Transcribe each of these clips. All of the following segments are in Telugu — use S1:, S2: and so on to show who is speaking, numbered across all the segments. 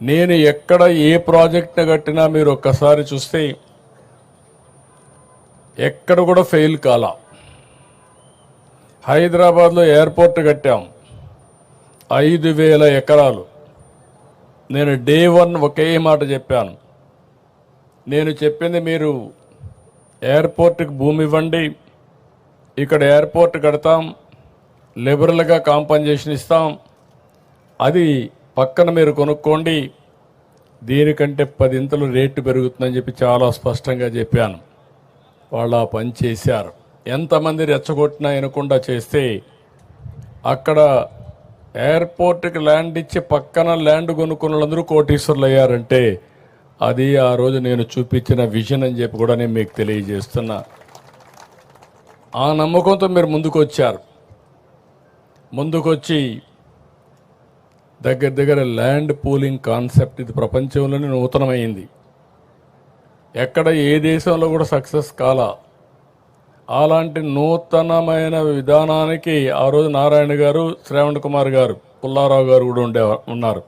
S1: నేను ఎక్కడ ఏ ప్రాజెక్ట్ని కట్టినా మీరు ఒక్కసారి చూస్తే ఎక్కడ కూడా ఫెయిల్ కాలా. హైదరాబాద్లో ఎయిర్పోర్ట్ కట్టాం, 5,000 ఎకరాలు. నేను డే 1 ఒకే మాట చెప్పాను, నేను చెప్పింది మీరు ఎయిర్పోర్ట్కి భూమి ఇవ్వండి, ఇక్కడ ఎయిర్పోర్ట్ కడతాం, లిబరల్గా కాంపన్సేషన్ ఇస్తాం, అది పక్కన మీరు కొనుక్కోండి, దీనికంటే 10 ఇంతలు రేటు పెరుగుతుందని చెప్పి చాలా స్పష్టంగా చెప్పాను. వాళ్ళు ఆ పని చేశారు. ఎంతమంది రెచ్చగొట్టినా వినకుండా చేస్తే అక్కడ ఎయిర్పోర్ట్కి ల్యాండ్ ఇచ్చి పక్కన ల్యాండ్ కొనుక్కున్న వాళ్ళందరూ కోటీశ్వర్లు అయ్యారంటే అది ఆ రోజు నేను చూపించిన విజన్ అని చెప్పి కూడా నేను మీకు తెలియజేస్తున్నా. ఆ నమ్మకంతో మీరు ముందుకొచ్చారు. ముందుకొచ్చి దగ్గర ల్యాండ్ పూలింగ్ కాన్సెప్ట్ ఇది ప్రపంచంలోనే నూతనమైంది. ఎక్కడ ఏ దేశంలో కూడా సక్సెస్ కాలా. అలాంటి నూతనమైన విధానానికి ఆ రోజు నారాయణ గారు, శ్రావణ్ కుమార్ గారు, పుల్లారావు గారు కూడా ఉన్నారు.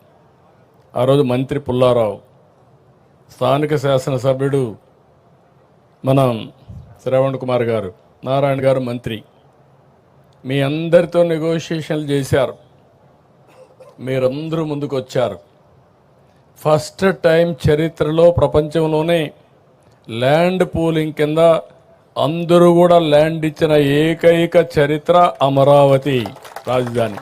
S1: ఆ రోజు మంత్రి పుల్లారావు, స్థానిక శాసనసభ్యుడు మనం శ్రావణ్ కుమార్ గారు, నారాయణ గారు మంత్రి. మీ అందరితో నెగోషియేషన్లు చేశారు, మీరందరూ ముందుకు వచ్చారు. ఫస్ట్ టైం చరిత్రలో ప్రపంచంలోనే ల్యాండ్ పూలింగ్ కింద అందరూ కూడా ల్యాండ్ ఇచ్చిన ఏకైక చరిత్ర అమరావతి రాజధాని.